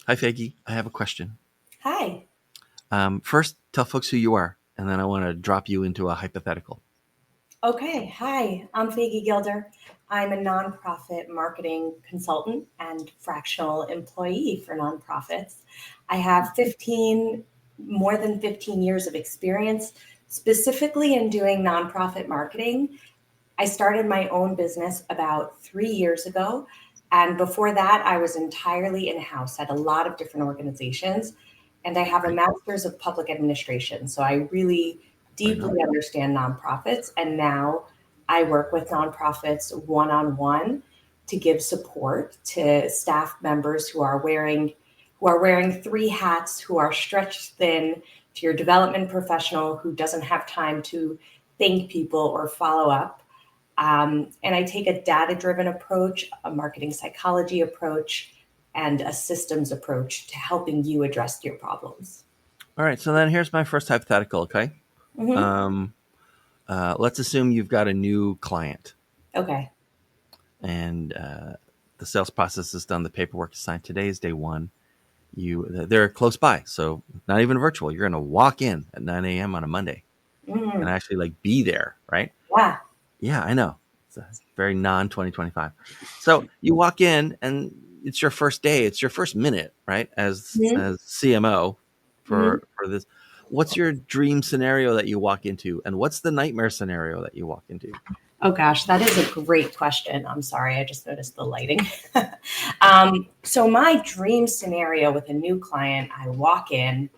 Hi, Faigy. I have a question. Hi. First, tell folks who you are, and then I want to drop you into a hypothetical. Okay. Hi. I'm Faigy Gilder. I'm a nonprofit marketing consultant and fractional employee for nonprofits. I have more than 15 years of experience specifically in doing nonprofit marketing. I started my own business about 3 years ago. And before that, I was entirely in house at a lot of different organizations. And I have a Right, master's of public administration. So I really right on. deeply understand nonprofits. And now I work with nonprofits one on one to give support to staff members who are wearing three hats, who are stretched thin, to your development professional who doesn't have time to thank people or follow up. And I take a data driven approach, a marketing psychology approach, and a systems approach to helping you address your problems. All right, so then here's my first hypothetical. Okay, Hmm. um, let's assume you've got a new client, Okay. and the sales process is done. The paperwork is signed. Today is day one. They're close by, so not even virtual. You're going to walk in at 9 a.m. on a Monday and Mm. actually like be there, right? Yeah. Yeah, I know. It's a very non 2025. So you walk in and it's your first day. It's your first minute, right? Hmm. As CMO Hmm. for this. What's your dream scenario that you walk into, and what's the nightmare scenario that you walk into? Oh gosh, that is a great question. I'm sorry, I just noticed the lighting. So my dream scenario with a new client, I walk in,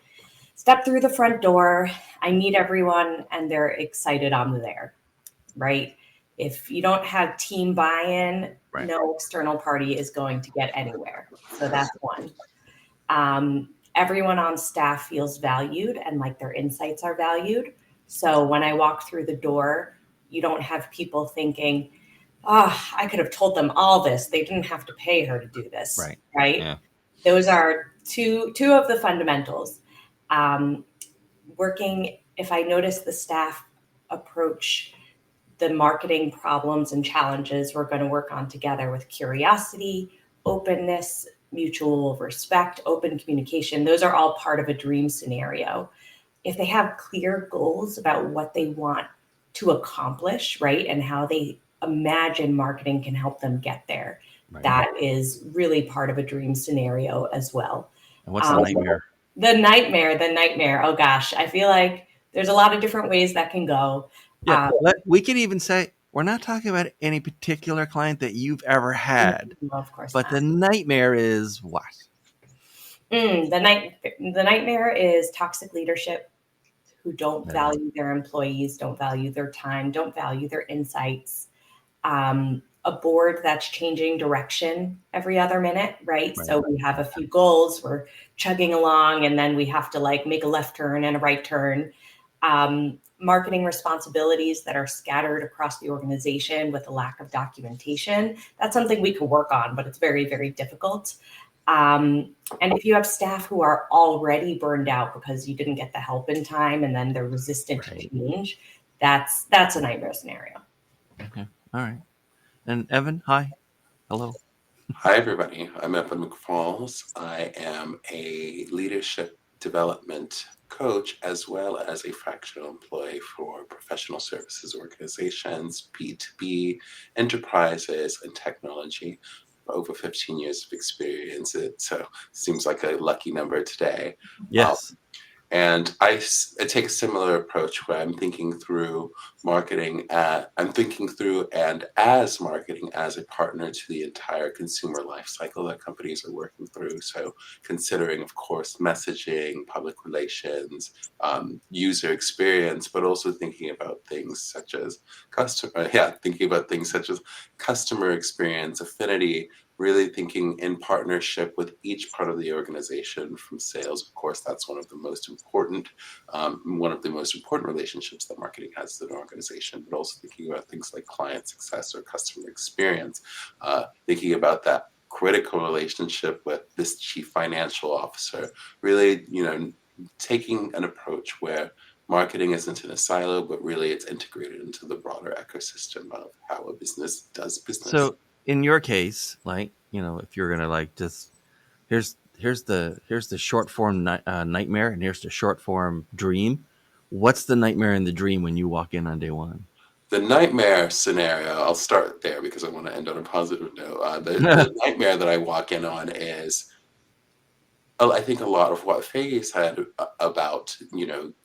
step through the front door, I meet everyone, and they're excited I'm there. Right? If you don't have team buy-in, Right. no external party is going to get anywhere. So that's one. Everyone on staff feels valued and like their insights are valued. So when I walk through the door, you don't have people thinking, oh, I could have told them all this. They didn't have to pay her to do this, Right. right? Yeah. Those are two of the fundamentals. Um, Working, if I notice the staff approach the marketing problems and challenges we're going to work on together with curiosity, openness, mutual respect, open communication. Those are all part of a dream scenario. If they have clear goals about what they want to accomplish, right, and how they imagine marketing can help them get there, Right. that is really part of a dream scenario as well. And what's the Um, nightmare? the nightmare. Oh gosh, I feel like there's a lot of different ways that can go. Yeah. We could even say we're not talking about any particular client that you've ever had, Of course but not. the nightmare is what? The nightmare is toxic leadership who don't Right on. value their employees, don't value their time, don't value their insights. A board that's changing direction every other minute, right? Right. So we have a few goals, we're chugging along, and then we have to like make a left turn and a right turn. Marketing responsibilities that are scattered across the organization with a lack of documentation. That's something we can work on, but it's very, very difficult. And if you have staff who are already burned out because you didn't get the help in time and then they're resistant to Right. change, that's a nightmare scenario. Okay. All right. And Evan, hi. Hello. Hi, everybody. I'm Evynn McFalls. I am a leadership development coach as well as a fractional employee for professional services organizations, B2B, enterprises, and technology. Over 15 years of experience. It so seems like a lucky number today. Um, Yes. and I take a similar approach where I'm thinking through I'm thinking through and as marketing as a partner to the entire consumer life cycle that companies are working through. So considering, of course, messaging, public relations, user experience, but also thinking about things such as customer experience, affinity, really thinking in partnership with each part of the organization from sales. Of course, that's one of the most important relationships that marketing has as an organization, but also thinking about things like client success or customer experience, thinking about that critical relationship with this chief financial officer, really, taking an approach where marketing isn't in a silo, but really it's integrated into the broader ecosystem of how a business does business. So in your case, like, if you're gonna like just here's here's the short form nightmare, and here's the short form dream. What's the nightmare and the dream when you walk in on day one? The nightmare scenario, I'll start there because I want to end on a positive note. The nightmare that I walk in on is, I think a lot of what Faigy said about,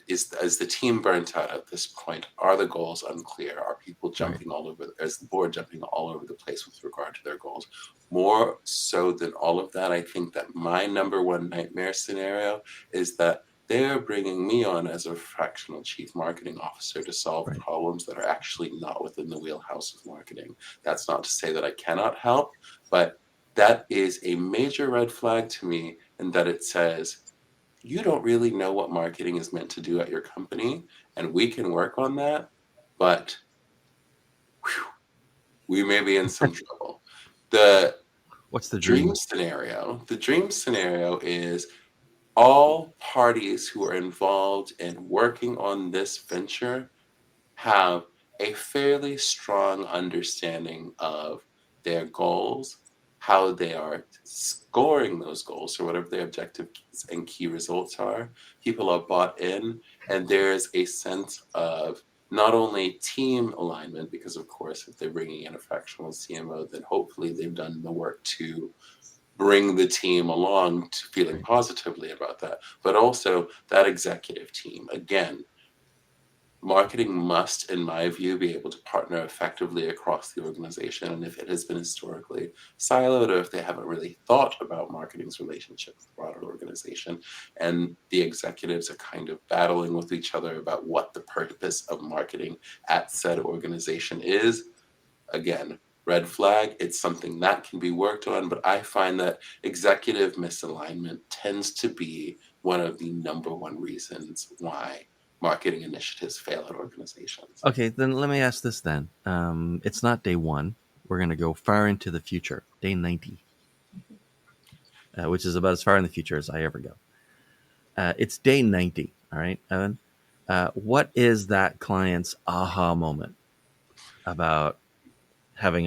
is the team burnt out at this point? Are the goals unclear? Are people jumping all over? Is the board jumping all over the place with regard to their goals? More so than all of that, I think that my number one nightmare scenario is that they're bringing me on as a fractional chief marketing officer to solve problems that are actually not within the wheelhouse of marketing. That's not to say that I cannot help, but that is a major red flag to me, in that it says, you don't really know what marketing is meant to do at your company, and we can work on that, but we may be in some trouble. What's the dream? The dream scenario is all parties who are involved in working on this venture have a fairly strong understanding of their goals, how they are scoring those goals, or whatever their objective and key results are. People are bought in, and there's a sense of not only team alignment, because of course, if they're bringing in a fractional CMO, then hopefully they've done the work to bring the team along to feeling positively about that, but also that executive team. Again, marketing must, in my view, be able to partner effectively across the organization. And if it has been historically siloed, or if they haven't really thought about marketing's relationship with the broader organization, and the executives are kind of battling with each other about what the purpose of marketing at said organization is, again, red flag. It's something that can be worked on, but I find that executive misalignment tends to be one of the number one reasons why marketing initiatives fail at organizations. Okay, then let me ask this then. It's not day one. We're going to go far into the future, day 90, which is about as far in the future as I ever go. It's day 90, all right, Evynn? What is that client's aha moment about having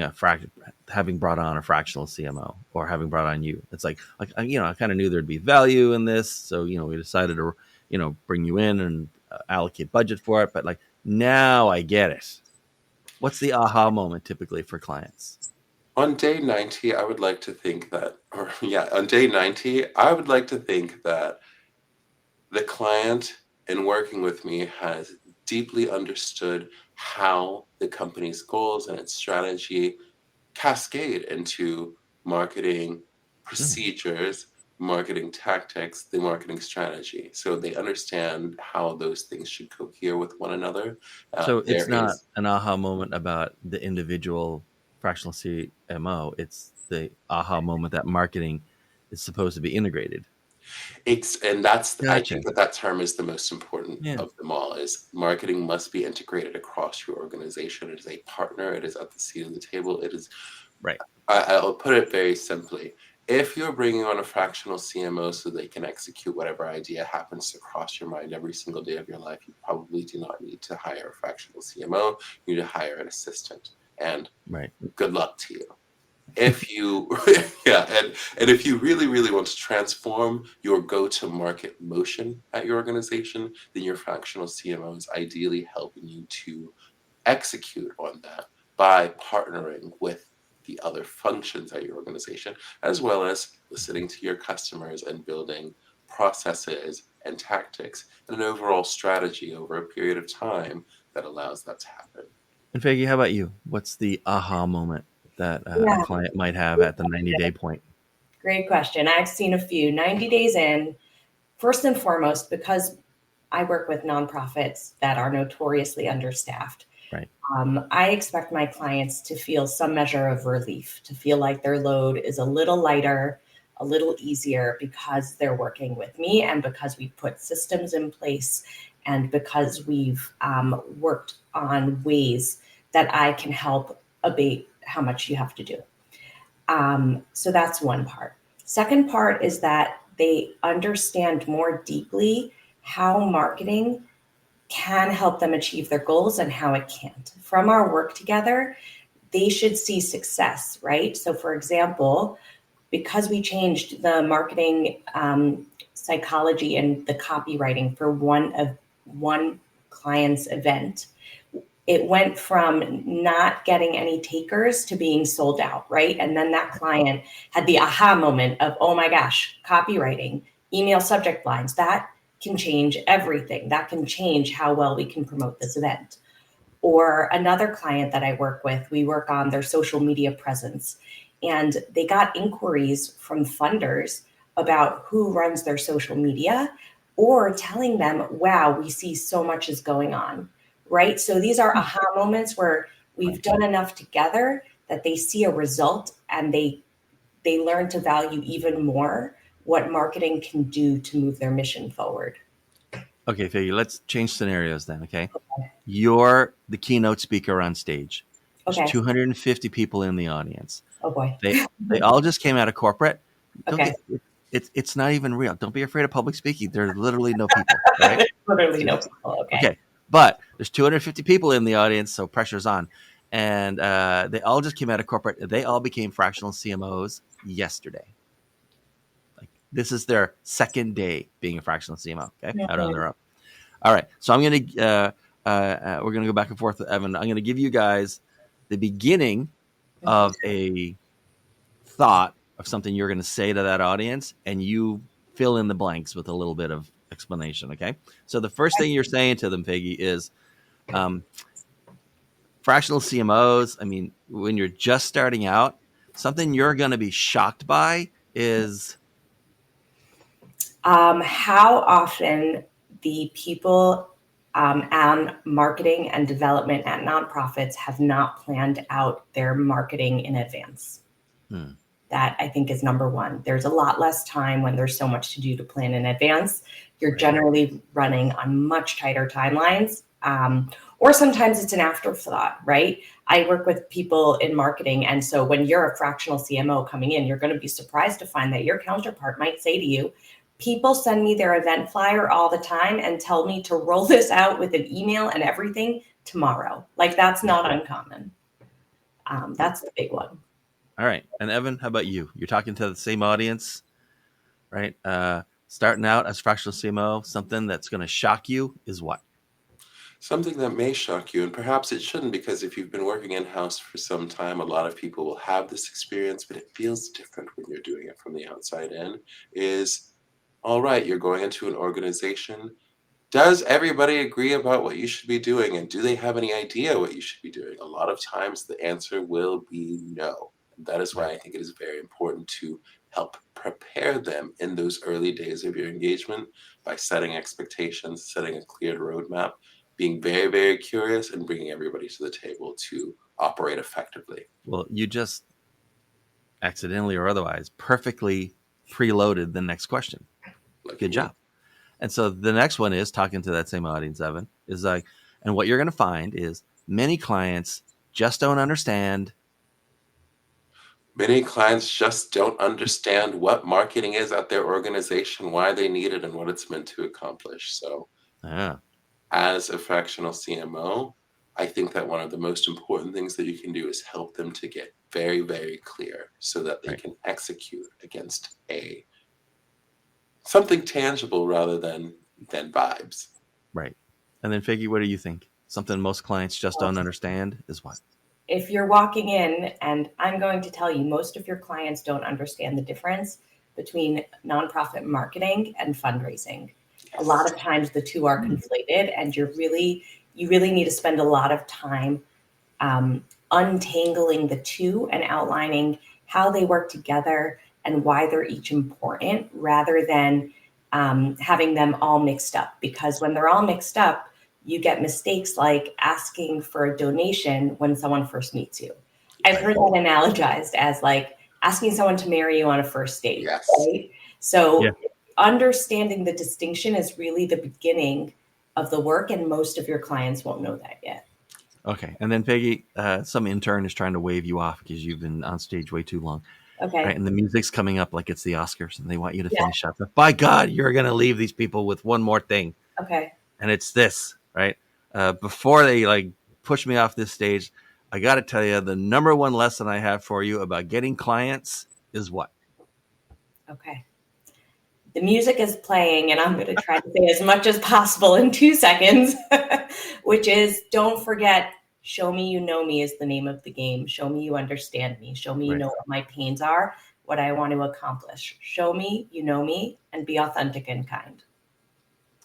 having brought on a fractional CMO, or having brought on you? It's like I kind of knew there'd be value in this, so we decided to bring you in and allocate budget for it. But like, now I get it. What's the aha moment typically for clients? On day 90, I would like to think that, on day 90, I would like to think that the client, in working with me, has deeply understood how the company's goals and its strategy cascade into marketing procedures, marketing tactics, the marketing strategy. So they understand how those things should cohere with one another. So it's not an aha moment about the individual fractional CMO. It's the aha moment that marketing is supposed to be integrated. I think that term is the most important Yeah. of them all. Is marketing must be integrated across your organization. It is a partner. It is at the seat of the table. It is right. I'll put it very simply. If you're bringing on a fractional CMO so they can execute whatever idea happens to cross your mind every single day of your life, you probably do not need to hire a fractional CMO. You need to hire an assistant. And good luck to you. If you, and if you really, really want to transform your go-to-market motion at your organization, then your fractional CMO is ideally helping you to execute on that by partnering with the other functions at your organization, as well as listening to your customers and building processes and tactics and an overall strategy over a period of time that allows that to happen. And Faigy, how about you? What's the aha moment that a client might have at the 90-day point? Great question. I've seen a few. 90 days in, first and foremost, because I work with nonprofits that are notoriously understaffed. Right. I expect my clients to feel some measure of relief, to feel like their load is a little lighter, a little easier, because they're working with me, and because we put systems in place, and because we've worked on ways that I can help abate how much you have to do. So that's one part. Second part is that they understand more deeply how marketing can help them achieve their goals and how it can't. From our work together, they should see success, right? So for example, because we changed the marketing psychology and the copywriting for one client's event, it went from not getting any takers to being sold out, right? And then that client had the aha moment of, oh my gosh, copywriting, email subject lines, that can change everything. That can change how well we can promote this event. Or another client that I work with, we work on their social media presence. And they got inquiries from funders about who runs their social media, or telling them, wow, we see so much is going on, right? So these are aha moments where we've done enough together that they see a result and they learn to value even more what marketing can do to move their mission forward. Okay, Faigy, let's change scenarios then, okay? You're the keynote speaker on stage. There's Okay. 250 people in the audience. Oh boy. They all just came out of corporate. Okay. It's not even real. Don't be afraid of public speaking. There's literally no people, right? Literally no people. Okay. But there's 250 people in the audience, so pressure's on. And they all just came out of corporate. They all became fractional CMOs yesterday. Like, this is their second day being a fractional CMO, okay? Out on their own. All right. So I'm going to, we're going to go back and forth with Evynn. I'm going to give you guys the beginning of a thought of something you're going to say to that audience, and you fill in the blanks with a little bit of explanation, okay? So the first thing you're saying to them, Faigy, is fractional CMOs, I mean, when you're just starting out, something you're going to be shocked by is how often the people on marketing and development at nonprofits have not planned out their marketing in advance. That, I think, is number one. There's a lot less time when there's so much to do to plan in advance. You're generally running on much tighter timelines. Or sometimes it's an afterthought, right? I work with people in marketing. And so when you're a fractional CMO coming in, you're going to be surprised to find that your counterpart might say to you, people send me their event flyer all the time and tell me to roll this out with an email and everything tomorrow. Like, that's not uncommon. That's the big one. All right. And Evynn, how about you? You're talking to the same audience, right? Starting out as fractional CMO, something that's going to shock you is what? Something that may shock you, and perhaps it shouldn't, because if you've been working in-house for some time, a lot of people will have this experience, but it feels different when you're doing it from the outside in, is, all right, you're going into an organization. Does everybody agree about what you should be doing, and do they have any idea what you should be doing? A lot of times the answer will be no. And that is why I think it is very important to help prepare them in those early days of your engagement by setting expectations, setting a clear roadmap, being very, very curious, and bringing everybody to the table to operate effectively. Well, you just accidentally or otherwise perfectly preloaded the next question. Good job. And so the next one is talking to that same audience, Evynn, is like, and what you're going to find is many clients just don't understand. Many clients just don't understand what marketing is at their organization, why they need it, and what it's meant to accomplish. So as a fractional CMO, I think that one of the most important things that you can do is help them to get very, very clear so that they can execute against something tangible rather than vibes. Right. And then Faigy, what do you think? Something most clients just don't understand is what? If you're walking in, and I'm going to tell you, most of your clients don't understand the difference between nonprofit marketing and fundraising. A lot of times the two are conflated, and you really need to spend a lot of time untangling the two and outlining how they work together and why they're each important, rather than having them all mixed up. Because when they're all mixed up, you get mistakes like asking for a donation when someone first meets you. I've heard that analogized as like asking someone to marry you on a first date. Right? So understanding the distinction is really the beginning of the work, and most of your clients won't know that yet. Okay. And then Faigy, some intern is trying to wave you off because you've been on stage way too long. Okay. Right? And the music's coming up like it's the Oscars, and they want you to finish up. But by God, you're going to leave these people with one more thing. Okay. And it's this, right? Before they like push me off this stage, I got to tell you, the number one lesson I have for you about getting clients is what? Okay. The music is playing, and I'm going to try to say as much as possible in 2 seconds, which is, don't forget, show me you know me is the name of the game. Show me you understand me. Show me you Right. know what my pains are, what I want to accomplish. Show me you know me, and be authentic and kind.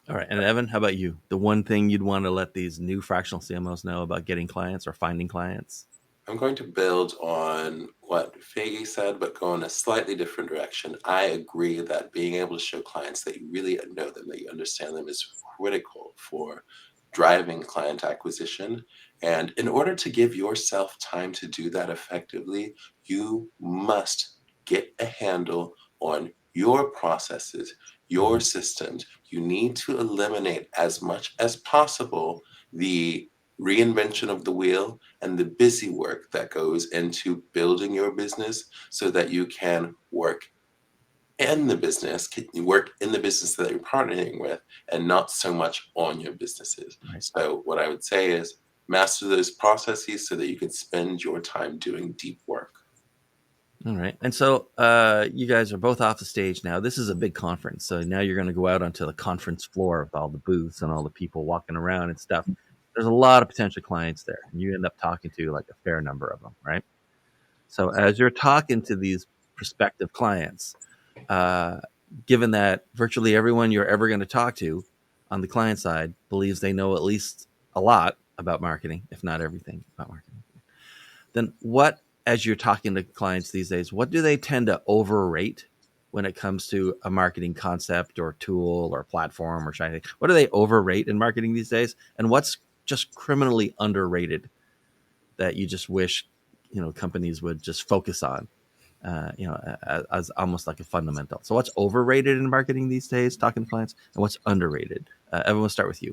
All right. And Evyn, how about you? The one thing you'd want to let these new fractional CMOs know about getting clients or finding clients? I'm going to build on what Faigy said, but go in a slightly different direction. I agree that being able to show clients that you really know them, that you understand them, is critical for driving client acquisition. And in order to give yourself time to do that effectively, you must get a handle on your processes, your systems. You need to eliminate as much as possible the reinvention of the wheel and the busy work that goes into building your business so that you can work in the business, can you work in the business that you're partnering with and not so much on your businesses. Right. So what I would say is master those processes so that you can spend your time doing deep work. All right. And so you guys are both off the stage now. This is a big conference. So now you're going to go out onto the conference floor with all the booths and all the people walking around and stuff. There's a lot of potential clients there, and you end up talking to like a fair number of them, right? So as you're talking to these prospective clients, given that virtually everyone you're ever going to talk to on the client side believes they know at least a lot about marketing, if not everything about marketing, then what, as you're talking to clients these days, what do they tend to overrate when it comes to a marketing concept or tool or platform or anything? What do they overrate in marketing these days? And what's just criminally underrated that you just wish, companies would just focus on, as almost like a fundamental? So what's overrated in marketing these days, talking to clients, and what's underrated? Everyone, start with you.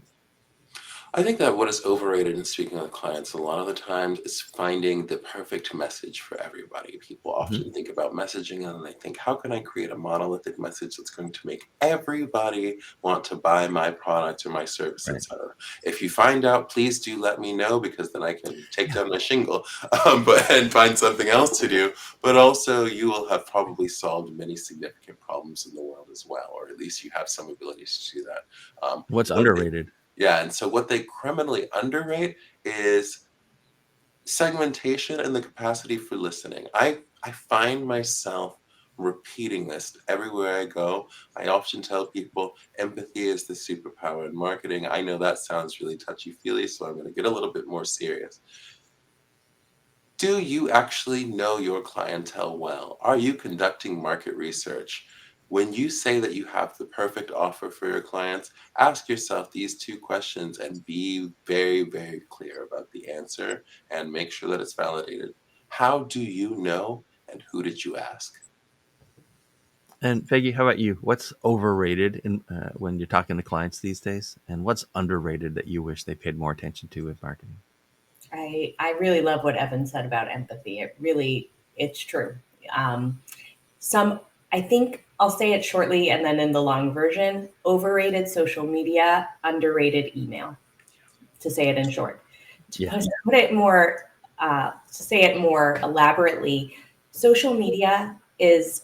I think that what is overrated in speaking with clients a lot of the times is finding the perfect message for everybody. People often think about messaging and they think, how can I create a monolithic message that's going to make everybody want to buy my product or my service, Right. etc.? If you find out, please do let me know, because then I can take down my shingle and find something else to do. But also, you will have probably solved many significant problems in the world as well, or at least you have some ability to do that. What's underrated? Yeah, and so what they criminally underrate is segmentation and the capacity for listening. I find myself repeating this everywhere I go. I often tell people empathy is the superpower in marketing. I know that sounds really touchy-feely, so I'm going to get a little bit more serious. Do you actually know your clientele well? Are you conducting market research? When you say that you have the perfect offer for your clients, ask yourself these 2 questions and be very, very clear about the answer and make sure that it's validated. How do you know, and who did you ask? And Faigy, how about you? What's overrated in when you're talking to clients these days, and what's underrated that you wish they paid more attention to in marketing? I really love what Evynn said about empathy. It's true. Um, I think I'll say it shortly and then in the long version: overrated social media, underrated email. To say it in short, Yeah. to say it more elaborately, social media is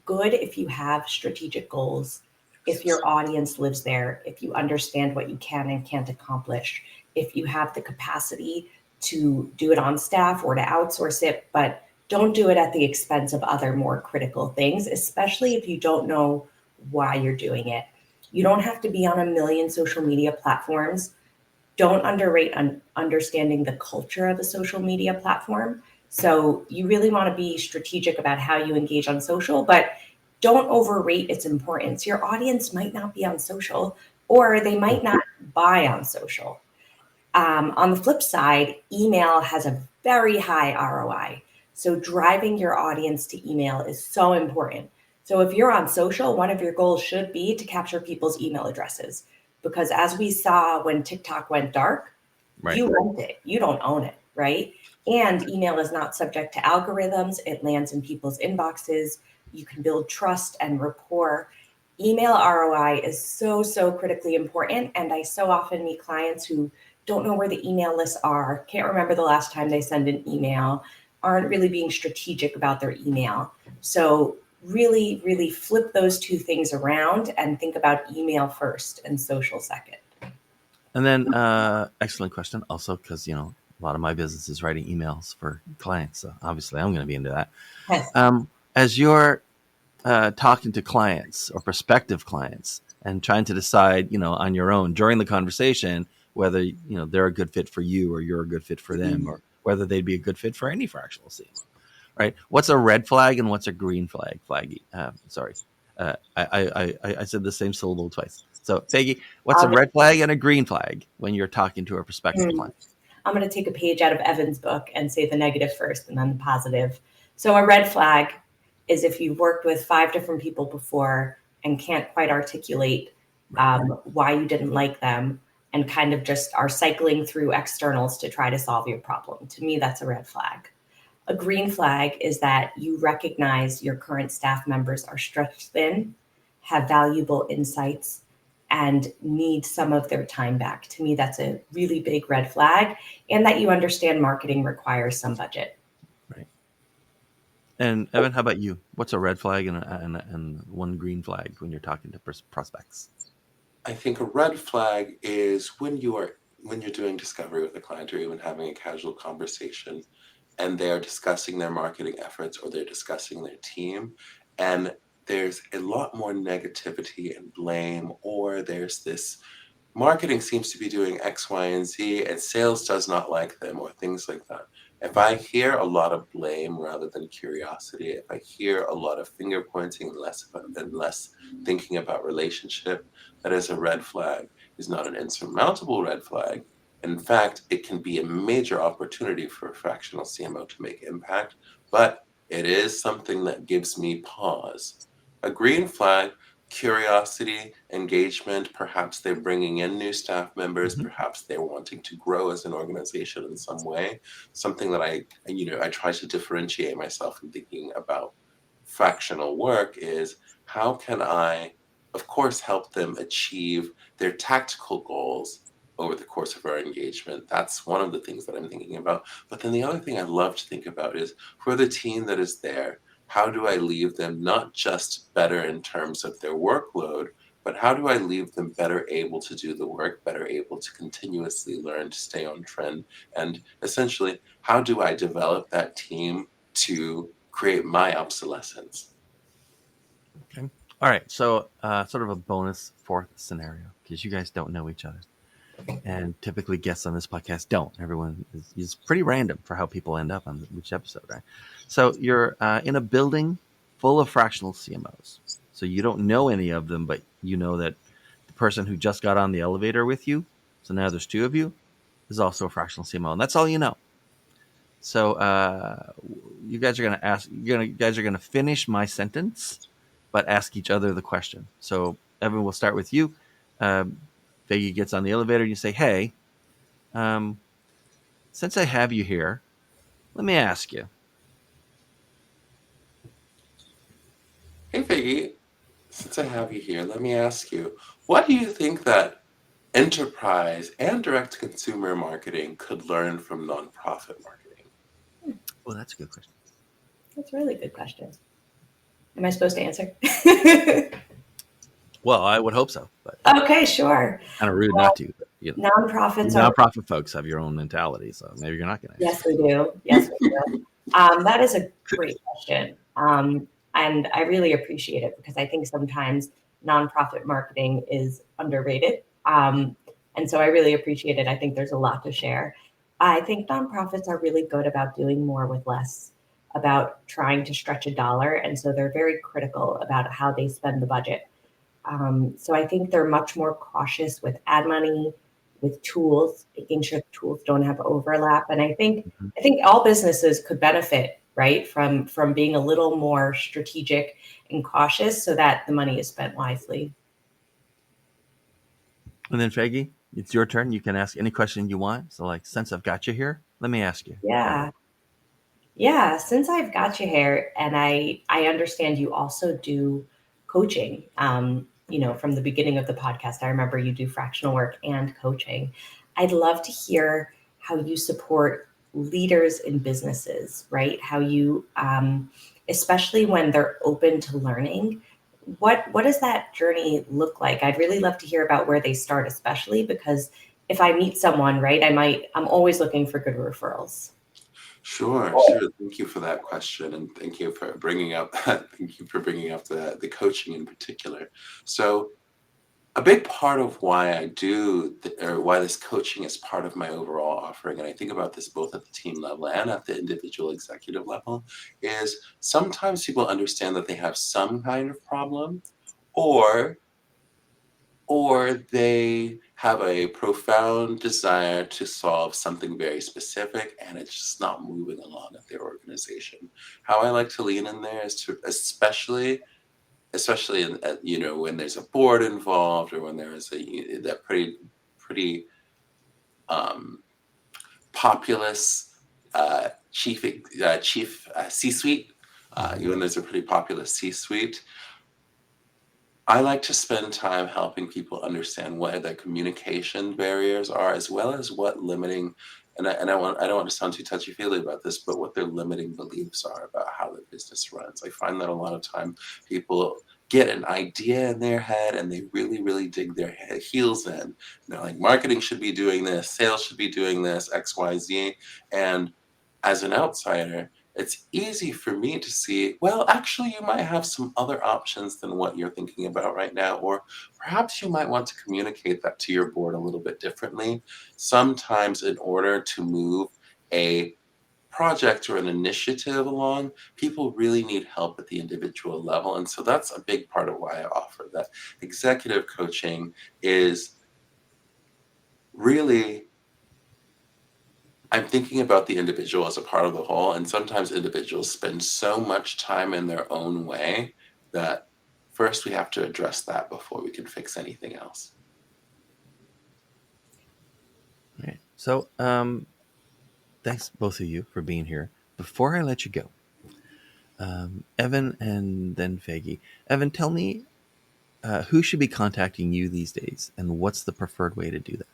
good if you have strategic goals, if your audience lives there, if you understand what you can and can't accomplish, if you have the capacity to do it on staff or to outsource it, but don't do it at the expense of other more critical things, especially if you don't know why you're doing it. You don't have to be on a million social media platforms. Don't underrate understanding the culture of a social media platform. So you really want to be strategic about how you engage on social, but don't overrate its importance. Your audience might not be on social, or they might not buy on social. On the flip side, email has a very high ROI. So driving your audience to email is so important. So if you're on social, one of your goals should be to capture people's email addresses. Because as we saw when TikTok went dark, Right. you rent it, you don't own it, right? And email is not subject to algorithms. It lands in people's inboxes. You can build trust and rapport. Email ROI is so, so critically important. And I so often meet clients who don't know where the email lists are, can't remember the last time they sent an email, aren't really being strategic about their email. So really, really flip those two things around and think about email first and social second. And then, excellent question. Also, because a lot of my business is writing emails for clients, so obviously I'm going to be into that. Yes. As you're talking to clients or prospective clients and trying to decide, on your own during the conversation whether they're a good fit for you or you're a good fit for them, or whether they'd be a good fit for any fractional CMO, right? What's a red flag and what's a green flag? Faggy. Sorry, I said the same syllable twice. So, Faigy, what's a red flag and a green flag when you're talking to a prospective client? I'm going to take a page out of Evynn's book and say the negative first and then the positive. So a red flag is if you've worked with 5 different people before and can't quite articulate why you didn't like them and kind of just are cycling through externals to try to solve your problem. To me, that's a red flag. A green flag is that you recognize your current staff members are stretched thin, have valuable insights, and need some of their time back. To me, that's a really big red flag, and that you understand marketing requires some budget. Right. And Evynn, how about you? What's a red flag and one green flag when you're talking to prospects? I think a red flag is when you're doing discovery with a client or even having a casual conversation and they're discussing their marketing efforts or they're discussing their team, and there's a lot more negativity and blame, or there's this marketing seems to be doing X, Y, and Z, and sales does not like them, or things like that. If I hear a lot of blame rather than curiosity, if I hear a lot of finger pointing and less thinking about relationship, that is a red flag. It's not an insurmountable red flag. In fact, it can be a major opportunity for a fractional CMO to make impact, but it is something that gives me pause. A green flag, curiosity, engagement, perhaps they're bringing in new staff members, perhaps they're wanting to grow as an organization in some way. Something that I try to differentiate myself in thinking about fractional work is how can I, of course, help them achieve their tactical goals over the course of our engagement. That's one of the things that I'm thinking about. But then the other thing I love to think about is for the team that is there, how do I leave them not just better in terms of their workload, but how do I leave them better able to do the work, better able to continuously learn, to stay on trend? And essentially, how do I develop that team to create my obsolescence? Okay. All right. So, sort of a bonus fourth scenario, because you guys don't know each other. And typically guests on this podcast don't. Everyone is pretty random for how people end up on which episode, right? So you're in a building full of fractional CMOs. So you don't know any of them, but you know that the person who just got on the elevator with you, so now there's 2 of you, is also a fractional CMO, and that's all you know. So you guys are going to ask. You guys are going to finish my sentence, but ask each other the question. So Evynn, we'll start with you. Faigy gets on the elevator, and you say, "Hey, since I have you here, let me ask you." Hey, Faigy, since I have you here, let me ask you, what do you think that enterprise and direct-to-consumer marketing could learn from nonprofit marketing? Well, that's a good question. That's a really good question. Am I supposed to answer? Well, I would hope so, but Okay, sure. kind of rude not to. But, Nonprofits are nonprofit folks have your own mentality, so maybe you're not going to. Yes, we do. Yes, we do. That is a great question. And I really appreciate it because I think sometimes nonprofit marketing is underrated. And so I really appreciate it. I think there's a lot to share. I think nonprofits are really good about doing more with less, about trying to stretch a dollar. And so they're very critical about how they spend the budget. So I think they're much more cautious with ad money, with tools, making sure the tools don't have overlap. And I think all businesses could benefit, right, from being a little more strategic and cautious so that the money is spent wisely. And then Faigy, it's your turn. You can ask any question you want. So, like, since I've got you here, let me ask you. Yeah. Yeah, since I've got you here, and I understand you also do coaching. From the beginning of the podcast, I remember you do fractional work and coaching. I'd love to hear how you support leaders in businesses, right? How you especially when they're open to learning. What does that journey look like? I'd really love to hear about where they start, especially because if I meet someone, right, I'm always looking for good referrals. Sure, sure. Thank you for that question, and thank you for bringing up the coaching in particular. So, a big part of why or why this coaching is part of my overall offering, and I think about this both at the team level and at the individual executive level, is sometimes people understand that they have some kind of problem, or they have a profound desire to solve something very specific and it's just not moving along at their organization. How I like to lean in there is to especially in, when there's a board involved, or when there is that pretty um, populous chief C-suite. When there's a pretty populous C-suite, I like to spend time helping people understand what the communication barriers are, as well as what limiting, I don't want to sound too touchy-feely about this, but what their limiting beliefs are about how the business runs. I find that a lot of time people get an idea in their head and they really, really dig their heels in. And they're like, marketing should be doing this, sales should be doing this, X, Y, Z. And as an outsider, it's easy for me to see, well, actually, you might have some other options than what you're thinking about right now, or perhaps you might want to communicate that to your board a little bit differently. Sometimes, in order to move a project or an initiative along, people really need help at the individual level. And so that's a big part of why I offer that. Executive coaching is really, I'm thinking about the individual as a part of the whole, and sometimes individuals spend so much time in their own way that first we have to address that before we can fix anything else. Right. So, thanks both of you for being here. Before I let you go, Evynn and then Faigy. Evynn, tell me who should be contacting you these days, and what's the preferred way to do that?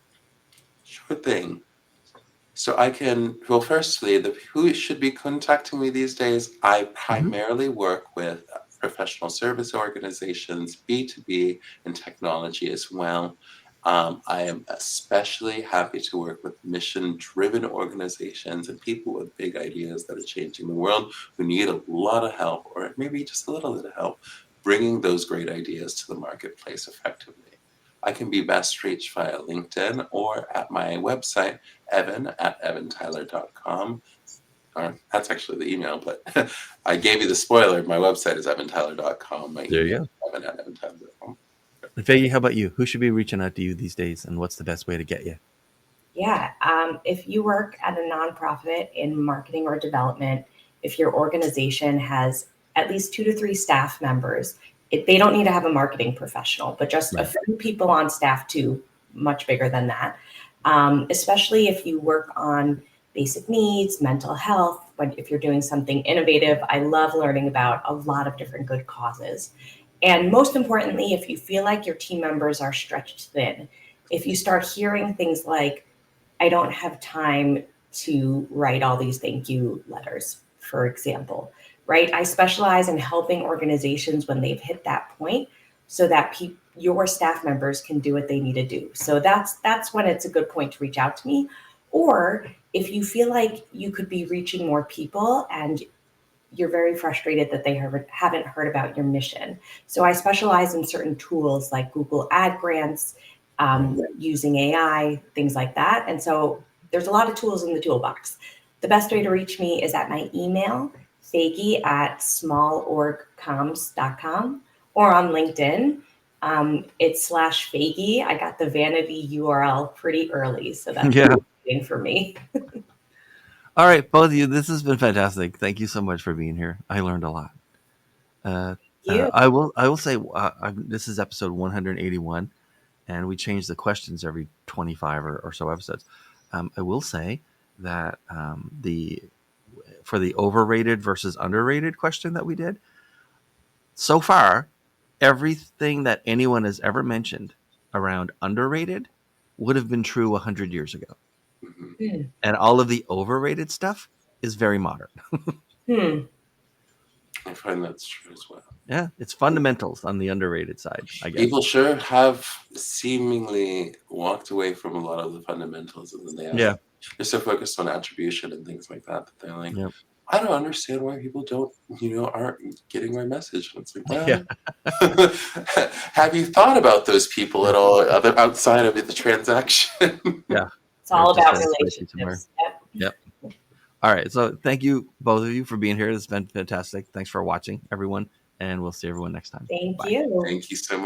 Sure thing. So well, firstly, who should be contacting me these days? I primarily work with professional service organizations, B2B, and technology as well. I am especially happy to work with mission-driven organizations and people with big ideas that are changing the world, who need a lot of help, or maybe just a little bit of help, bringing those great ideas to the marketplace effectively. I can be best reached via LinkedIn or at my website, evynn@evyntyler.com. Or that's actually the email, but I gave you the spoiler. My website is evyntyler.com. My There you email go. is evyn@evyntyler.com. And Faigy, how about you? Who should be reaching out to you these days, and what's the best way to get you? Yeah, if you work at a nonprofit in marketing or development, if your organization has at least 2 to 3 staff members, they don't need to have a marketing professional, but just a Right. few people on staff too, much bigger than that. Especially if you work on basic needs, mental health, if you're doing something innovative, I love learning about a lot of different good causes. And most importantly, if you feel like your team members are stretched thin, if you start hearing things like, I don't have time to write all these thank you letters, for example, right? I specialize in helping organizations when they've hit that point so that your staff members can do what they need to do. So that's when it's a good point to reach out to me. Or if you feel like you could be reaching more people and you're very frustrated that they haven't heard about your mission. So I specialize in certain tools like Google Ad Grants, using AI, things like that. And so there's a lot of tools in the toolbox. The best way to reach me is at my email, faigy@smallorgcoms.com, or on LinkedIn. It's /Faigy. I got the vanity URL pretty early, so that's Yeah. exciting for me. All right, both of you. This has been fantastic. Thank you so much for being here. I learned a lot. You. I will say this is episode 181, and we change the questions every 25 or so episodes. I will say that for the overrated versus underrated question that we did, so far, everything that anyone has ever mentioned around underrated would have been true 100 years ago. Mhm. And all of the overrated stuff is very modern. Hmm. I find that's true as well. Yeah, it's fundamentals on the underrated side, I guess. People sure have seemingly walked away from a lot of the fundamentals, and then they're so focused on attribution and things like that they're like, Yep. I don't understand why people aren't getting my message. And it's like, well, Yeah. have you thought about those people at all outside of the transaction? Yeah. It's all They're about just in a spreadsheet somewhere. relationships. Yep. Yep. All right. So thank you, both of you, for being here. This has been fantastic. Thanks for watching, everyone. And we'll see everyone next time. Thank Bye. you. Thank you so much.